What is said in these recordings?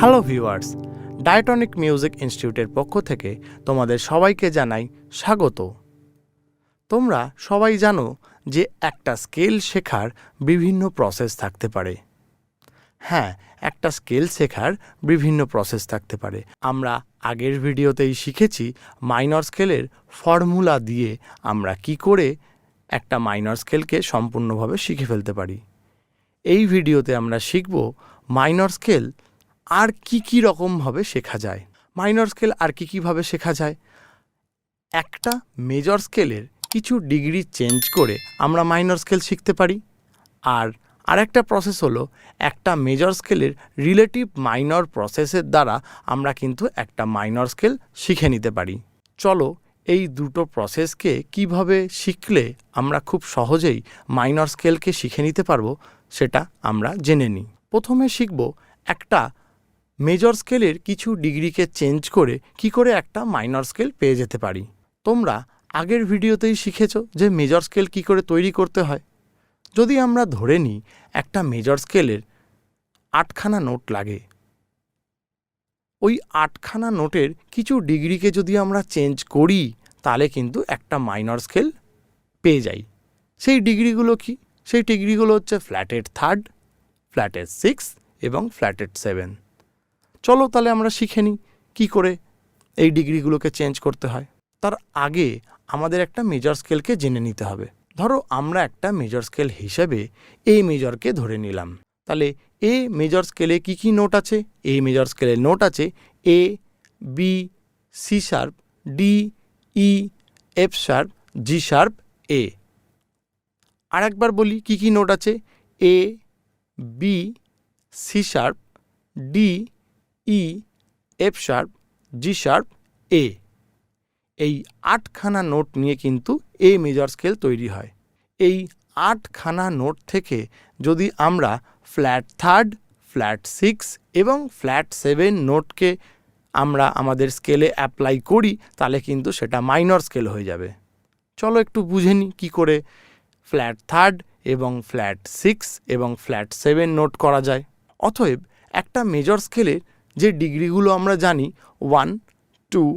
Hello viewers, ডায়াটনিক music ইনস্টিটিউটের পক্ষ থেকে তোমাদের সবাইকে জানাই স্বাগত। তোমরা সবাই জানো যে একটা স্কেল শেখার বিভিন্ন প্রসেস থাকতে পারে। হ্যাঁ, একটা স্কেল শেখার বিভিন্ন প্রসেস থাকতে পারে। আমরা আগের ভিডিওতেই শিখেছি মাইনর স্কেলের ফর্মুলা দিয়ে আমরা কি করে একটা মাইনর স্কেলকে সম্পূর্ণভাবে শিখে ফেলতে পারি। এই ভিডিওতে আমরা শিখব মাইনর স্কেল আর কি রকমভাবে শেখা যায়। মাইনর স্কেল আর কিভাবে শেখা যায়? একটা মেজর স্কেলের কিছু ডিগ্রি চেঞ্জ করে আমরা মাইনর স্কেল শিখতে পারি। আর আরেকটা প্রসেস হলো একটা মেজর স্কেলের রিলেটিভ মাইনর প্রসেসের দ্বারা আমরা কিন্তু একটা মাইনর স্কেল শিখে নিতে পারি। চলো এই দুটো প্রসেসকে কিভাবে শিখলে আমরা খুব সহজেই মাইনর স্কেলকে শিখে নিতে পারবো সেটা আমরা জেনে নিই। প্রথমে শিখব একটা মেজর স্কেলের কিছু ডিগ্রিকে চেঞ্জ করে কি করে একটা মাইনর স্কেল পেয়ে যেতে পারি। তোমরা আগের ভিডিওতেই শিখেছো যে মেজর স্কেল কি করে তৈরি করতে হয়। যদি আমরা ধরে নিই একটা মেজর স্কেলের 8খানা নোট লাগে, ওই 8খানা নোটের কিছু ডিগ্রিকে যদি আমরা চেঞ্জ করি তাহলে কিন্তু একটা মাইনর স্কেল পেয়ে যাই। সেই ডিগ্রিগুলো কি? সেই ডিগ্রিগুলো হচ্ছে ফ্ল্যাটেড 3rd, ফ্ল্যাটেড 6 এবং ফ্ল্যাটেড 7। চলো তাহলে আমরা শিখে নিই কী করে এই ডিগ্রিগুলোকে চেঞ্জ করতে হয়। তার আগে আমাদের একটা মেজর স্কেলকে জেনে নিতে হবে। ধরো আমরা একটা মেজর স্কেল হিসেবে এ মেজরকে ধরে নিলাম। তাহলে এ মেজর স্কেলে কি নোট আছে? এ মেজর স্কেলের নোট আছে এ, B, C sharp, D, E, F sharp, G sharp, এ। আর একবার বলি কি নোট আছে? এ, B, C sharp, D, E, F sharp, G sharp, এ। এই 8খানা নোট নিয়ে কিন্তু এ মেজর স্কেল তৈরি হয়। এই 8খানা নোট থেকে যদি আমরা ফ্ল্যাট 3rd, ফ্ল্যাট 6 এবং ফ্ল্যাট 7 নোটকে আমরা আমাদের স্কেলে অ্যাপ্লাই করি তাহলে কিন্তু সেটা মাইনর স্কেল হয়ে যাবে। চলো একটু বুঝে নিই কী করে ফ্ল্যাট 3rd এবং ফ্ল্যাট 6 এবং ফ্ল্যাট 7 নোট করা যায়। অতএব একটা মেজর স্কেলের যে ডিগ্রিগুলো আমরা জানি 1, 2,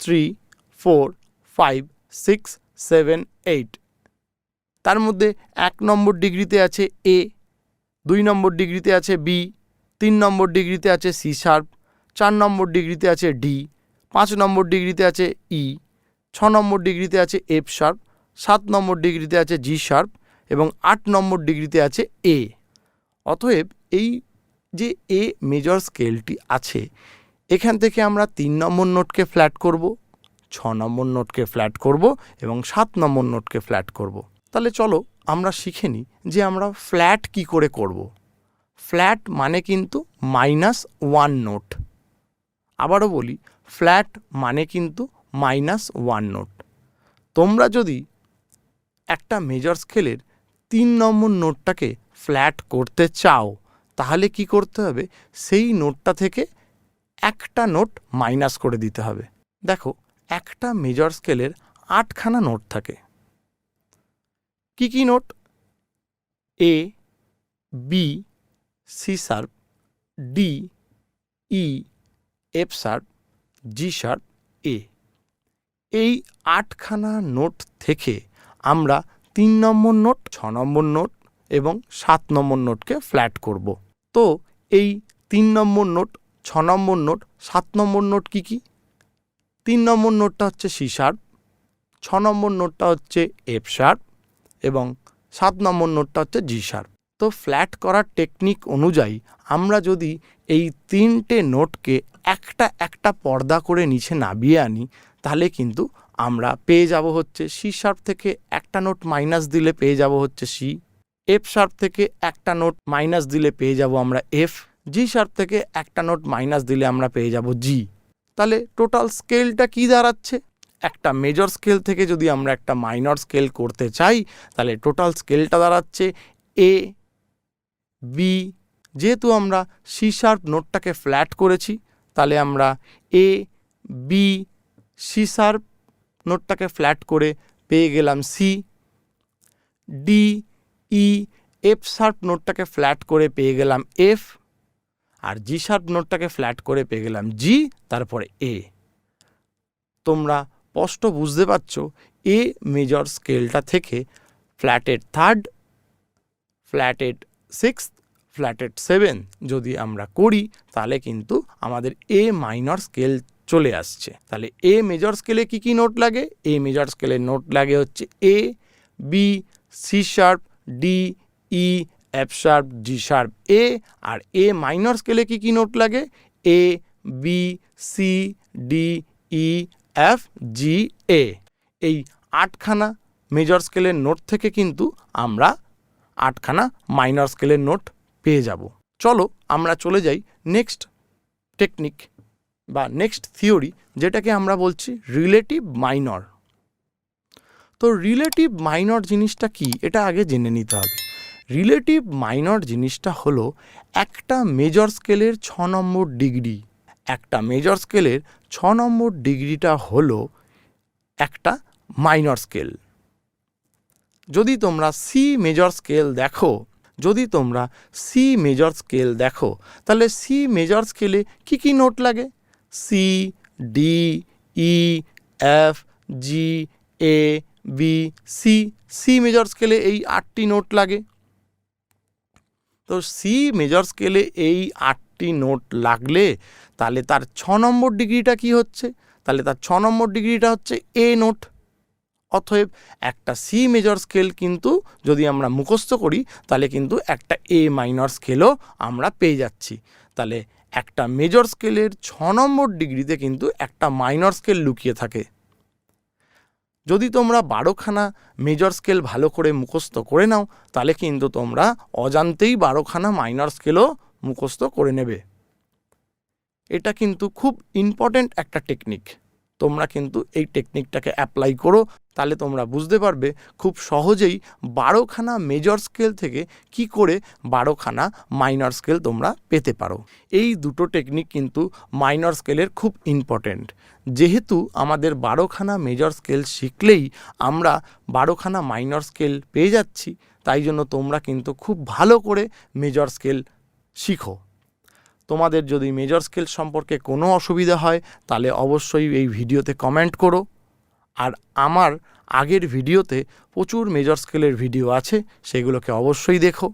3, 4, 5, 6, 7, 8, তার মধ্যে 1 নম্বর ডিগ্রিতে আছে এ, 2 নম্বর ডিগ্রিতে আছে বি, 3 নম্বর ডিগ্রিতে আছে সি শার্প, 4 নম্বর ডিগ্রিতে আছে ডি, 5 নম্বর ডিগ্রিতে আছে ই, 6 নম্বর ডিগ্রিতে আছে এফ শার্প, 7 নম্বর ডিগ্রিতে আছে জি শার্প এবং 8 নম্বর ডিগ্রিতে আছে এ। অতএব এই যে এ মেজর স্কেলটি আছে এখান থেকে আমরা 3 নম্বর নোটকে ফ্ল্যাট করব, 6 নম্বর নোটকে ফ্ল্যাট করব এবং 7 নম্বর নোটকে ফ্ল্যাট করব। তাহলে চলো আমরা শিখে নিই যে আমরা ফ্ল্যাট কি করে করব। ফ্ল্যাট মানে কিন্তু -1 নোট। আবারও বলি, ফ্ল্যাট মানে কিন্তু -1 নোট। তোমরা যদি একটা মেজর স্কেলের 3 নম্বর নোটটাকে ফ্ল্যাট করতে চাও তাহলে কি করতে হবে? সেই নোটটা থেকে একটা নোট মাইনাস করে দিতে হবে। দেখো, একটা মেজর স্কেলের 8খানা নোট থাকে। কি নোট? এ, B, C sharp, D, E, F sharp, G sharp, এ। এই 8খানা নোট থেকে আমরা 3 নম্বর নোট, 6 নম্বর নোট এবং 7 নম্বর নোটকে ফ্ল্যাট করব। তো এই 3 নম্বর নোট, 6 নম্বর নোট, 7 নম্বর নোট কি? 3 নম্বর নোটটা হচ্ছে সি শার্প, 6 নম্বর নোটটা হচ্ছে এফ শার্প এবং 7 নম্বর নোটটা হচ্ছে জি শার্প। তো ফ্ল্যাট করার টেকনিক অনুযায়ী আমরা যদি এই 3টে নোটকে একটা একটা পর্দা করে নিচে নামিয়ে আনি তাহলে কিন্তু আমরা পেয়ে যাব হচ্ছে সি শার্প থেকে একটা নোট মাইনাস দিলে পেয়ে যাব হচ্ছে সি, এফ শার্প থেকে একটা নোট মাইনাস দিলে পেয়ে যাব আমরা এফ, জি শার্প থেকে একটা নোট মাইনাস দিলে আমরা পেয়ে যাব জি। তাহলে টোটাল স্কেলটা কি দাঁড়াচ্ছে? একটা মেজর স্কেল থেকে যদি আমরা একটা মাইনর স্কেল করতে চাই তাহলে টোটাল স্কেলটা দাঁড়াচ্ছে এ, বি, যেহেতু আমরা সি শার্প নোটটাকে ফ্ল্যাট করেছি তাহলে আমরা এ, বি, সি শার্প নোটটাকে ফ্ল্যাট করে পেয়ে গেলাম C, D, E, F sharp নোটটাকে flat করে পেয়ে গেলাম এফ, আর জি শার্প নোটটাকে ফ্ল্যাট করে পেয়ে গেলাম জি, তারপরে এ। তোমরা স্পষ্ট বুঝতে পারছো এ মেজর স্কেলটা থেকে ফ্ল্যাটেড থার্ড, ফ্ল্যাটেড সিক্সথ, ফ্ল্যাটেড সেভেন যদি আমরা করি তাহলে কিন্তু আমাদের এ মাইনর স্কেল চলে আসছে। তাহলে এ মেজর স্কেলে কি কি নোট লাগে? এ মেজর স্কেলের নোট লাগে হচ্ছে এ, B, C sharp, D, E, F sharp, G sharp, এ। আর এ মাইনর স্কেলে কি কি নোট লাগে? এ, B, C, D, E, F, জি, এ। এই 8খানা মেজর স্কেলের নোট থেকে কিন্তু আমরা 8খানা মাইনর স্কেলের নোট পেয়ে যাব। চলো আমরা চলে যাই নেক্সট টেকনিক বা নেক্সট থিওরি, যেটাকে আমরা বলছি রিলেটিভ মাইনর। তো রিলেটিভ মাইনর জিনিসটা কি এটা আগে জেনে নিতে হবে। রিলেটিভ মাইনর জিনিসটা হলো একটা মেজর স্কেলের 6 নম্বর ডিগ্রি। একটা মেজর স্কেলের 6 নম্বর ডিগ্রিটা হলো একটা মাইনর স্কেল। যদি তোমরা সি মেজর স্কেল দেখো, তাহলে সি মেজর স্কেলে কি কি নোট লাগে? সি, ডি, ই, এফ, জি, এ, বি, সি। সি মেজর স্কেলে এই 8টি নোট লাগে। তো সি মেজর স্কেলে এই 8টি নোট লাগলে তাহলে তার 6 নম্বর ডিগ্রিটা কি হচ্ছে? তাহলে তার 6 নম্বর ডিগ্রিটা হচ্ছে এ নোট। অতএব একটা সি মেজর স্কেল কিন্তু যদি আমরা মুখস্থ করি তাহলে কিন্তু একটা এ মাইনর স্কেলও আমরা পেয়ে যাচ্ছি। তাহলে একটা মেজর স্কেলের 6 নম্বর ডিগ্রিতে কিন্তু একটা মাইনর স্কেল লুকিয়ে থাকে। যদি তোমরা 12খানা মেজর স্কেল ভালো করে মুখস্থ করে নাও তাহলে কিন্তু তোমরা অজান্তেই 12খানা মাইনর স্কেলও মুখস্থ করে নেবে। এটা কিন্তু খুব ইম্পর্ট্যান্ট একটা টেকনিক। তোমরা কিন্তু এই টেকনিকটাকে অ্যাপ্লাই করো, তাহলে তোমরা বুঝতে পারবে খুব সহজেই 12খানা মেজর স্কেল থেকে কি করে 12খানা মাইনর স্কেল তোমরা পেতে পারো। এই দুটো টেকনিক কিন্তু মাইনর স্কেলের খুব ইম্পর্ট্যান্ট। যেহেতু আমাদের 12খানা মেজর স্কেল শিখলেই আমরা 12খানা মাইনর স্কেল পেয়ে যাচ্ছি, তাই জন্য তোমরা কিন্তু খুব ভালো করে মেজর স্কেল শিখো। তোমাদের যদি মেজর স্কেল সম্পর্কে কোনো অসুবিধা হয় তাহলে অবশ্যই এই ভিডিওতে কমেন্ট করো। আর আমার আগের ভিডিওতে প্রচুর মেজর স্কেলের ভিডিও আছে, সেগুলোকে অবশ্যই দেখো।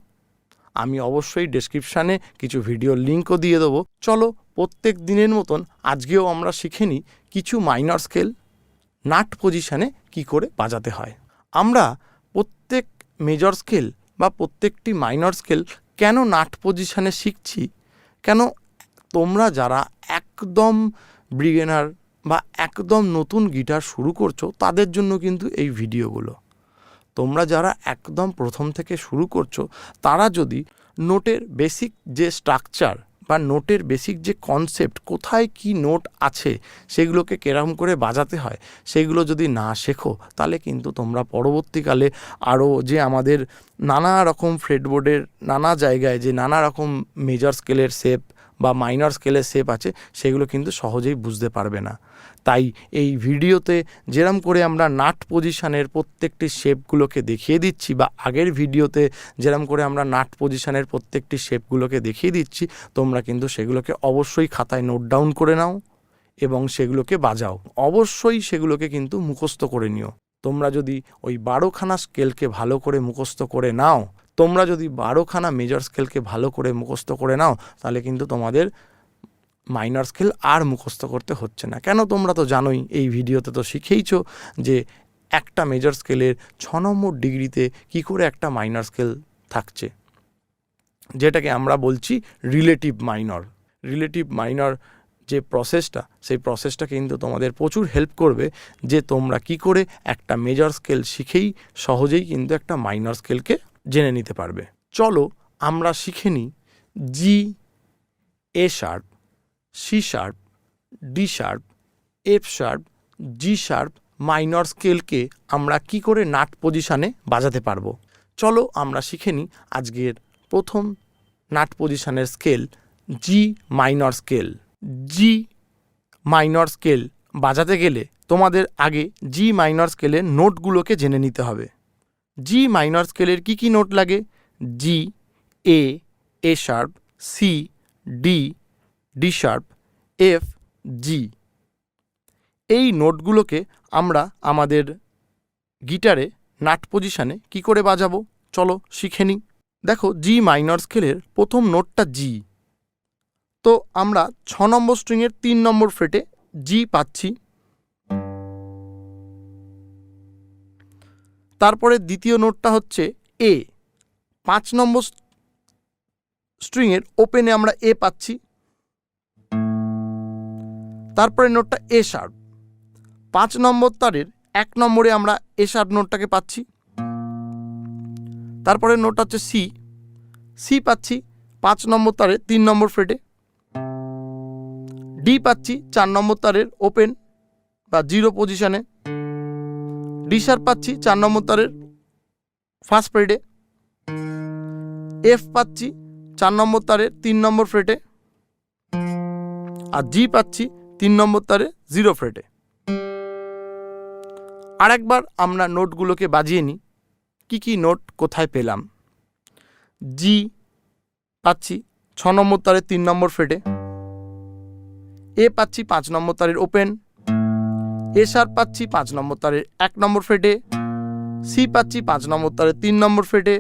আমি অবশ্যই ডেসক্রিপশানে কিছু ভিডিওর লিঙ্কও দিয়ে দেবো। চলো প্রত্যেক দিনের মতন আজকেও আমরা শিখে নিই কিছু মাইনর স্কেল নাট পজিশানে কি করে বাজাতে হয়। আমরা প্রত্যেক মেজর স্কেল বা প্রত্যেকটি মাইনর স্কেল কেন নাট পজিশানে শিখছি, কেন তোমরা যারা একদম বিগিনার বা একদম নতুন গিটার শুরু করছো তাদের জন্য কিন্তু এই ভিডিওগুলো। তোমরা যারা একদম প্রথম থেকে শুরু করছো তারা যদি নোটের বেসিক যে স্ট্রাকচার বা নোটের বেসিক যে কনসেপ্ট, কোথায় কি নোট আছে, সেগুলোকে কেরকম করে বাজাতে হয়, সেগুলো যদি না শেখো তাহলে কিন্তু তোমরা পরবর্তীকালে আরও যে আমাদের নানা রকম ফ্রেটবোর্ডের নানা জায়গায় যে নানা রকম মেজর স্কেলের শেপ বা মাইনর স্কেলের শেপ আছে সেগুলো কিন্তু সহজেই বুঝতে পারবে না। তাই এই ভিডিওতে যেরম করে আমরা নাট পজিশনের প্রত্যেকটি শেপগুলোকে দেখিয়ে দিচ্ছি বা আগের ভিডিওতে যেরম করে আমরা নাট পজিশনের প্রত্যেকটি শেপগুলোকে দেখিয়ে দিচ্ছি, তোমরা কিন্তু সেগুলোকে অবশ্যই খাতায় নোট ডাউন করে নাও এবং সেগুলোকে বাজাও। অবশ্যই সেগুলোকে কিন্তু মুখস্থ করে নিও। তোমরা যদি ওই 12খানা স্কেলকে ভালো করে মুখস্থ করে নাও, তোমরা যদি 12খানা মেজর স্কেলকে ভালো করে মুখস্থ করে নাও তাহলে কিন্তু তোমাদের মাইনর স্কেল আর মুখস্থ করতে হচ্ছে না। কেন তোমরা তো জানোই, এই ভিডিওতে তো শিখেইছো যে একটা মেজর স্কেলের 6 নম্বর ডিগ্রিতে কি করে একটা মাইনর স্কেল থাকছে, যেটাকে আমরা বলছি রিলেটিভ মাইনর। রিলেটিভ মাইনর যে প্রসেসটা, সেই প্রসেসটা কিন্তু তোমাদের প্রচুর হেল্প করবে যে তোমরা কি করে একটা মেজর স্কেল শিখেই সহজেই কিন্তু একটা মাইনর স্কেলকে জেনে নিতে পারবে। চলো আমরা শিখে নিই G, A sharp, C sharp, D sharp, F sharp, G sharp minor স্কেলকে আমরা কি করে নাট পজিশানে বাজাতে পারবো। চলো আমরা শিখে নিই আজকের প্রথম নাট পজিশানের স্কেল জি মাইনর স্কেল। জি মাইনর স্কেল বাজাতে গেলে তোমাদের আগে জি মাইনর স্কেলের নোটগুলোকে জেনে নিতে হবে। জি মাইনর স্কেলের কি কি নোট লাগে? G, A, A sharp, C, D, D sharp, F, G. এই নোটগুলোকে আমরা আমাদের গিটারে নাট পজিশানে কি করে বাজাবো চলো শিখে নিই। দেখো, জি মাইনর স্কেলের প্রথম নোটটা জি, তো আমরা 6 নম্বর স্ট্রিংয়ের 3 নম্বর ফ্রেটে জি পাচ্ছি। তারপরে দ্বিতীয় নোটটা হচ্ছে এ, 5 নম্বর স্ট্রিংয়ের ওপেনে আমরা এ পাচ্ছি। তারপরে নোটটা এ শার্প, 5 নম্বর তারের 1 নম্বরে আমরা এ শার্প নোটটাকে পাচ্ছি। তারপরে নোটটা হচ্ছে সি, সি পাচ্ছি 5 নম্বর তারের 3 নম্বর ফ্রেটে। ডি পাচ্ছি 4 নম্বর তারের ওপেন বা জিরো পজিশনে। ডি শার্প পাচ্ছি 4 নম্বর তারের ফার্স্ট ফ্রেটে। এফ পাচ্ছি 4 নম্বর তারের 3 নম্বর ফ্রেটে। আর জি পাচ্ছি 3 নম্বর তারে জিরো ফ্রেটে। আরেকবার আমরা নোটগুলোকে বাজিয়ে নিই, কি কি নোট কোথায় পেলাম। জি পাচ্ছি 6 নম্বর তারের 3 নম্বর ফ্রেটে। এ পাচ্ছি 5 নম্বর তারের ওপেন। এ শার্প পাচ্ছি 5 নম্বর তারের 1 নম্বর ফ্রেটে। সি পাচ্ছি 5 নম্বর তারের 3 নম্বর ফ্রেটে।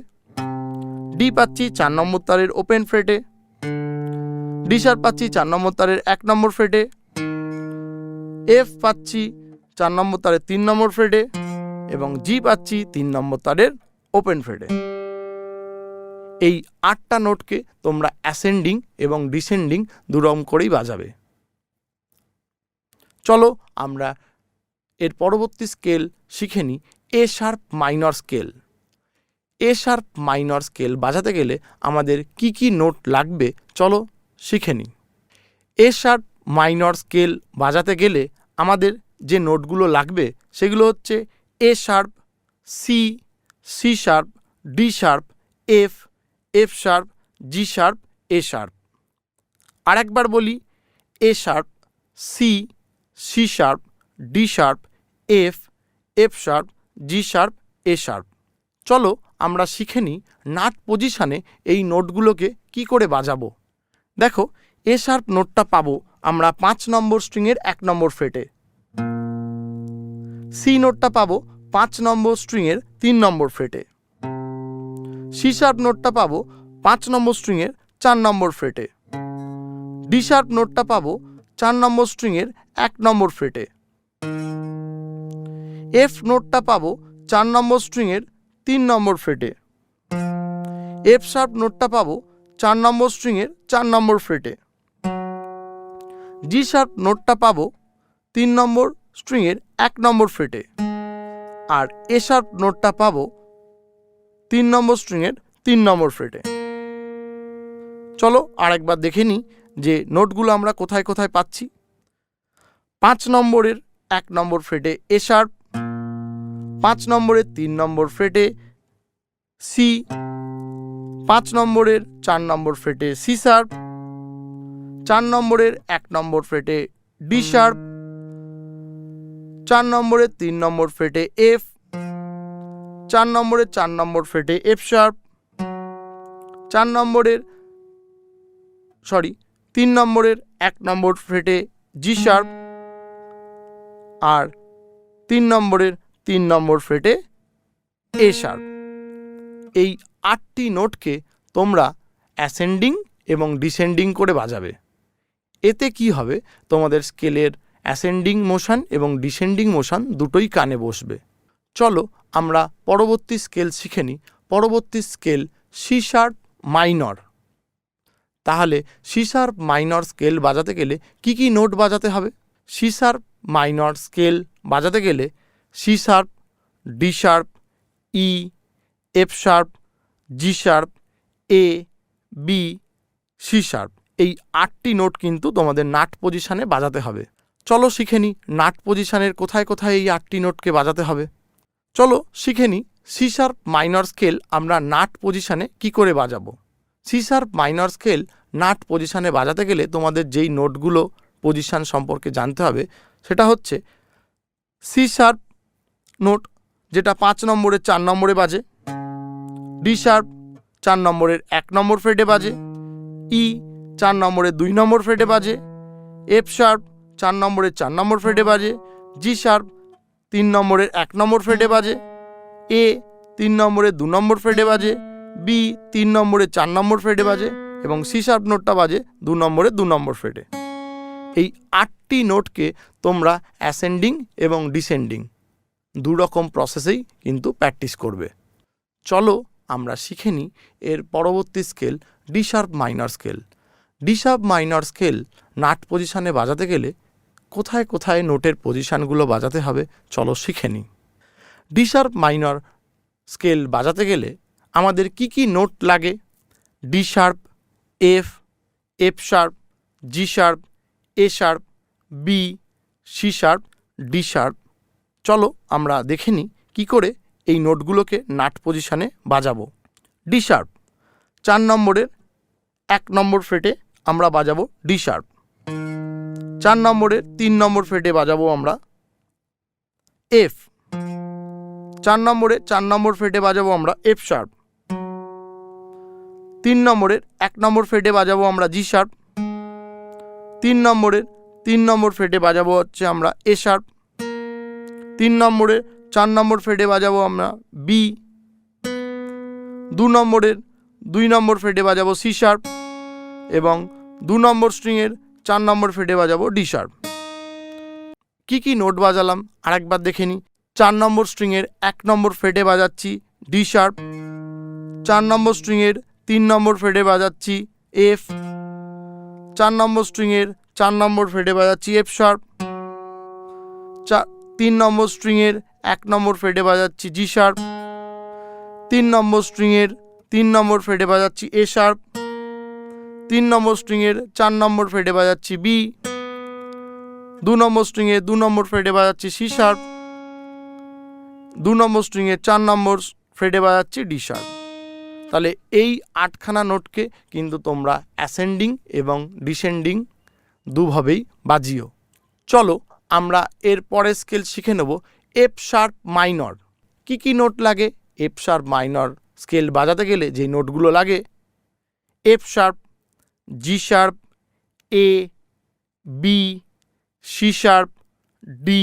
ডি পাচ্ছি 4 নম্বর তারের ওপেন ফ্রেটে। ডি শার্প পাচ্ছি 4 নম্বর তারের 1 নম্বর ফ্রেটে। এফ পাচ্ছি 4 নম্বর তারের 3 নম্বর ফ্রেটে এবং জি পাচ্ছি 3 নম্বর তারের ওপেন ফ্রেটে। এই 8টা নোটকে তোমরা অ্যাসেন্ডিং এবং ডিসেন্ডিং দুরকম করেই বাজাবে। চলো আমরা এর পরবর্তী স্কেল শিখে নিই, এ শার্প মাইনর স্কেল। এ শার্প মাইনর স্কেল বাজাতে গেলে আমাদের কি কি নোট লাগবে চলো শিখে নিই। এ শার্প মাইনর স্কেল বাজাতে গেলে আমাদের যে নোটগুলো লাগবে সেগুলো হচ্ছে A sharp, C, C sharp, D sharp, F, F sharp, G sharp, A sharp. আরেকবার বলি, A sharp, C, C sharp, D sharp, F, F sharp, G sharp, A sharp. চলো আমরা শিখে নিই নাট পজিশানে এই নোটগুলোকে কি করে বাজাবো। দেখো, এ শার্প নোটটা পাবো আমরা 5 নম্বর স্ট্রিংয়ের 1 নম্বর ফ্রেটে। সি নোটটা পাবো 5 নম্বর স্ট্রিংয়ের 3 নম্বর ফ্রেটে। সি শার্প নোটটা পাবো 5 নম্বর স্ট্রিংয়ের 4 নম্বর ফ্রেটে। ডি শার্প নোটটা পাবো 4 নম্বর স্ট্রিংয়ের 1 নম্বর ফ্রেটে। এফ নোটটা পাবো 4 নম্বর স্ট্রিংয়ের 3 নম্বর ফ্রেটে। এফ শার্প নোটটা পাবো 4 নম্বর স্ট্রিংয়ের 4 নম্বর ফ্রেটে। জি শার্প নোটটা পাবো 3 নম্বর স্ট্রিংয়ের 1 নম্বর ফ্রেটে। আর এ শার্প নোটটা পাবো 3 নম্বর স্ট্রিংয়ের 3 নম্বর ফ্রেটে। চলো আরেকবার দেখে নিই যে নোটগুলো আমরা কোথায় কোথায় পাচ্ছি। 5 নম্বরের 1 নম্বর ফ্রেটে এ শার্প, 5 নম্বরের 3 নম্বর ফ্রেটে সি, 5 নম্বরের 4 নম্বর ফ্রেটে সি শার্প, 4 নম্বরের 1 নম্বর ফ্রেটে ডি শার্প, 4 নম্বরের 3 নম্বর ফ্রেটে এফ, 4 নম্বরের 4 নম্বর ফ্রেটে এফ শার্প, 3 নম্বরের 1 নম্বর ফ্রেটে জি শার্প আর 3 নম্বরের 3 নম্বর ফ্রেটে এ শার্প। এই 8টি নোটকে তোমরা অ্যাসেন্ডিং এবং ডিসেন্ডিং করে বাজাবে। এতে কি হবে, তোমাদের স্কেলের অ্যাসেন্ডিং মোশন এবং ডিসেন্ডিং মোশন দুটোই কানে বসবে। চলো আমরা পরবর্তী স্কেল শিখে নিই। পরবর্তী স্কেল সি শার্প মাইনর। তাহলে সি শার্প মাইনর স্কেল বাজাতে গেলে কি কি নোট বাজাতে হবে। সি শার্প মাইনর স্কেল বাজাতে গেলে C sharp, D sharp, E, F sharp, G sharp, A, B, C sharp, এই 8টি নোট কিন্তু তোমাদের নাট পজিশানে বাজাতে হবে। চলো শিখে নিই নাট পজিশানের কোথায় কোথায় এই 8টি নোটকে বাজাতে হবে। চলো শিখে নিই সি শার্প মাইনর স্কেল আমরা নাট পজিশানে কি করে বাজাবো। C sharp minor scale nut পজিশানে বাজাতে গেলে তোমাদের যেই নোটগুলো পজিশান সম্পর্কে জানতে হবে সেটা হচ্ছে সি শার্প নোট, যেটা 5 নম্বরের 4 নম্বরে বাজে। ডি শার্প 4 নম্বরের 1 নম্বর ফ্রেটে বাজে। ই 4 নম্বরে 2 নম্বর ফ্রেটে বাজে, এফ শার্প 4 নম্বরে 4 নম্বর ফ্রেটে বাজে, জি শার্প 3 নম্বরের 1 নম্বর ফ্রেটে বাজে, এ 3 নম্বরে 2 নম্বর ফ্রেটে বাজে, বি 3 নম্বরে 4 নম্বর ফ্রেটে বাজে এবং সি শার্প নোটটা বাজে 2 নম্বরে 2 নম্বর ফ্রেটে। এই 8টি নোটকে তোমরা অ্যাসেন্ডিং এবং ডিসেন্ডিং দুরকম প্রসেসেই কিন্তু প্র্যাকটিস করবে। চলো আমরা শিখে নিই এর পরবর্তী scale D sharp minor scale. D sharp minor scale nut পজিশানে বাজাতে গেলে কোথায় কোথায় নোটের পজিশানগুলো বাজাতে হবে চলো শিখে নিই। ডি শার্প মাইনর স্কেল বাজাতে গেলে আমাদের কি কি নোট লাগে? D sharp, F, F sharp, G sharp, A sharp, B, C sharp, D sharp. চলো আমরা দেখে নিই কী করে এই নোটগুলোকে নাট পজিশানে বাজাবো। ডি শার্প 4 নম্বরের 1 নম্বর ফ্রেটে আমরা বাজাবো ডি শার্প। 4 নম্বরের 3 নম্বর ফ্রেটে বাজাবো আমরা এফ। 4 নম্বরে 4 নম্বর ফ্রেটে বাজাবো আমরা এফ শার্প। 3 নম্বরের 1 নম্বর ফ্রেটে বাজাবো আমরা জি শার্প। 3 নম্বরের 3 নম্বর ফ্রেটে বাজাবো হচ্ছে আমরা এ শার্প। 3 নম্বরের 4 নম্বর ফ্রেটে বাজাবো আমরা বি। 2 নম্বরের 2 নম্বর ফ্রেটে বাজাবো সি শার্প এবং 2 নম্বর স্ট্রিংয়ের 4 নম্বর ফ্রেটে বাজাবো ডি শার্প। কি কি নোট বাজালাম আরেকবার দেখে নিই। 4 নম্বর স্ট্রিংয়ের 1 নম্বর ফ্রেটে বাজাচ্ছি ডি শার্প। 4 নম্বর স্ট্রিংয়ের 3 নম্বর ফ্রেটে বাজাচ্ছি এফ। 4 নম্বর স্ট্রিংয়ের 4 নম্বর ফ্রেটে বাজাচ্ছি এফ শার্প। 3 নম্বর স্ট্রিংয়ের 1 নম্বর ফ্রেটে বাজাচ্ছি জি শার্প। 3 নম্বর স্ট্রিংয়ের 3 নম্বর ফ্রেটে বাজাচ্ছি এ শার্প। 3 নম্বর স্ট্রিংয়ের 4 নম্বর ফ্রেটে বাজাচ্ছি বি। 2 নম্বর স্ট্রিংয়ে 2 নম্বর ফ্রেটে বাজাচ্ছি সি শার্প। 2 নম্বর স্ট্রিংয়ে 4 নম্বর ফ্রেটে বাজাচ্ছি ডি শার্প। তাহলে এই 8খানা নোটকে কিন্তু তোমরা অ্যাসেন্ডিং এবং ডিসেন্ডিং দুভাবেই বাজিও। চলো আমরা এর পরের স্কেল শিখে নেব এফ শার্প মাইনর। কি কি নোট লাগে এফ শার্প মাইনর স্কেল বাজাতে গেলে? যে নোটগুলো লাগে F sharp, G sharp, A, B, C sharp, D,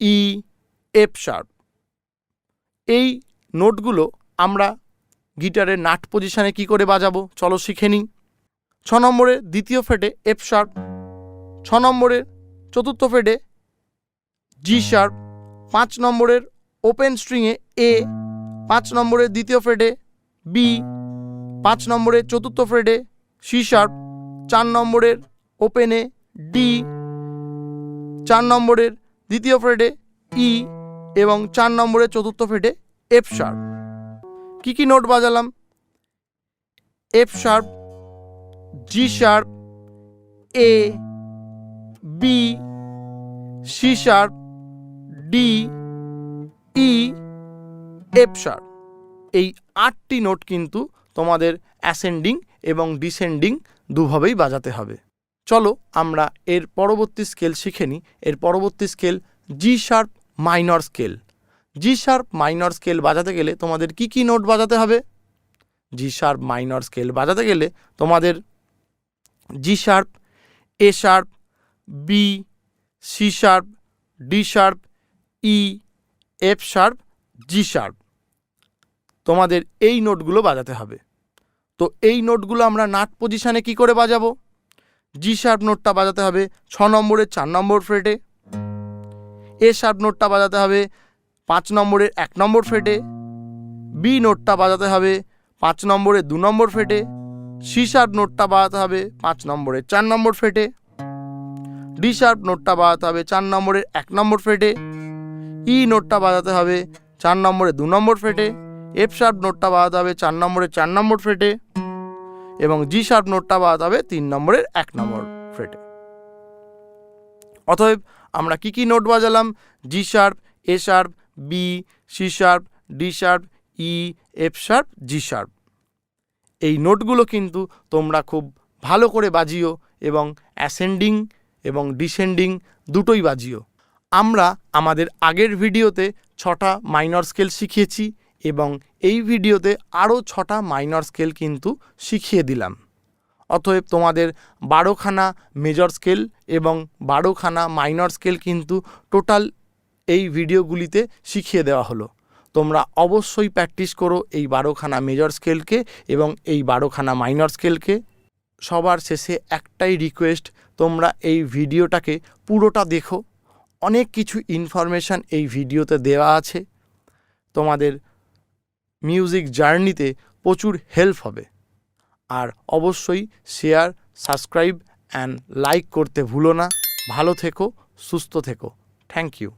E, F sharp. এই নোটগুলো আমরা গিটারের নাট পজিশানে কি করে বাজাবো চলো শিখে নিই। 6 নম্বরের 2য় ফ্রেটে এফ শার্প, 6 নম্বরের 4র্থ ফ্রেটে জি শার্প, 5 নম্বরের ওপেন স্ট্রিংয়ে এ, 5 নম্বরের 2য় ফ্রেটে বি, 5 নম্বরের 4র্থ ফ্রেটে সি শার্প, 4 নম্বরের ওপেনে ডি, 4 নম্বরের 2য় ফ্রেটে ই এবং 4 নম্বরের 4র্থ ফ্রেটে এফ শার্প। কি কি নোট বাজালাম? F sharp, G sharp, A, B, C sharp, D, E, F sharp. এই 8টি নোট কিন্তু তোমাদের অ্যাসেন্ডিং এবং ডিসেন্ডিং দুভাবেই বাজাতে হবে। চলো আমরা এর পরবর্তী স্কেল শিখে নিই। এর পরবর্তী স্কেল জি শার্প মাইনর স্কেল। জি শার্প মাইনর স্কেল বাজাতে গেলে তোমাদের কি কি নোট বাজাতে হবে? জি শার্প মাইনর স্কেল বাজাতে গেলে তোমাদের G sharp, A sharp, B, C sharp, D sharp, E, F sharp, G sharp তোমাদের এই নোটগুলো বাজাতে হবে। তো এই নোটগুলো আমরা নাট পজিশানে কি করে বাজাবো? জি শার্প নোটটা বাজাতে হবে 6 নম্বরের 4 নম্বর ফ্রেটে। এ শার্প নোটটা বাজাতে হবে 5 নম্বরের 1 নম্বর ফ্রেটে। বি নোটটা বাজাতে হবে 5 নম্বরের 2 নম্বর ফ্রেটে। সি শার্প নোটটা বাজাতে হবে 5 নম্বরের 4 নম্বর ফ্রেটে। ডি শার্প নোটটা বাজাতে হবে 4 নম্বরের 1 নম্বর ফ্রেটে। ই নোটটা বাজাতে হবে 4 নম্বরের 2 নম্বর ফ্রেটে। এফ শার্প নোটটা বাজাতে হবে 4 নম্বরের 4 নম্বর ফ্রেটে এবং জি শার্প নোটটা বাজাতে হবে 3 নম্বরের 1 নম্বর ফ্রেটে। অতএব আমরা কি কি নোট বাজালাম? G sharp, A sharp, B, C sharp, D sharp, E, F sharp, G sharp. এই নোটগুলো কিন্তু তোমরা খুব ভালো করে বাজিও এবং অ্যাসেন্ডিং এবং ডিসেন্ডিং দুটোই বাজিও। আমরা আমাদের আগের ভিডিওতে 6টা মাইনর স্কেল শিখিয়েছি এবং এই ভিডিওতে আরও 6টা মাইনর স্কেল কিন্তু শিখিয়ে দিলাম। অতএব তোমাদের 12খানা মেজর স্কেল এবং 12খানা মাইনর স্কেল কিন্তু টোটাল এই ভিডিওগুলিতে শিখিয়ে দেওয়া হলো। তোমরা অবশ্যই প্র্যাকটিস করো এই 12খানা মেজর স্কেলকে এবং এই 12খানা মাইনর স্কেলকে। সবার শেষে একটাই রিকোয়েস্ট, তোমরা এই ভিডিওটাকে পুরোটা দেখো, অনেক কিছু ইনফরমেশান এই ভিডিওতে দেওয়া আছে, তোমাদের মিউজিক জার্নিতে প্রচুর হেল্প হবে। আর অবশ্যই শেয়ার, সাবস্ক্রাইব অ্যান্ড লাইক করতে ভুলো না। ভালো থেকো, সুস্থ থেকো। Thank you.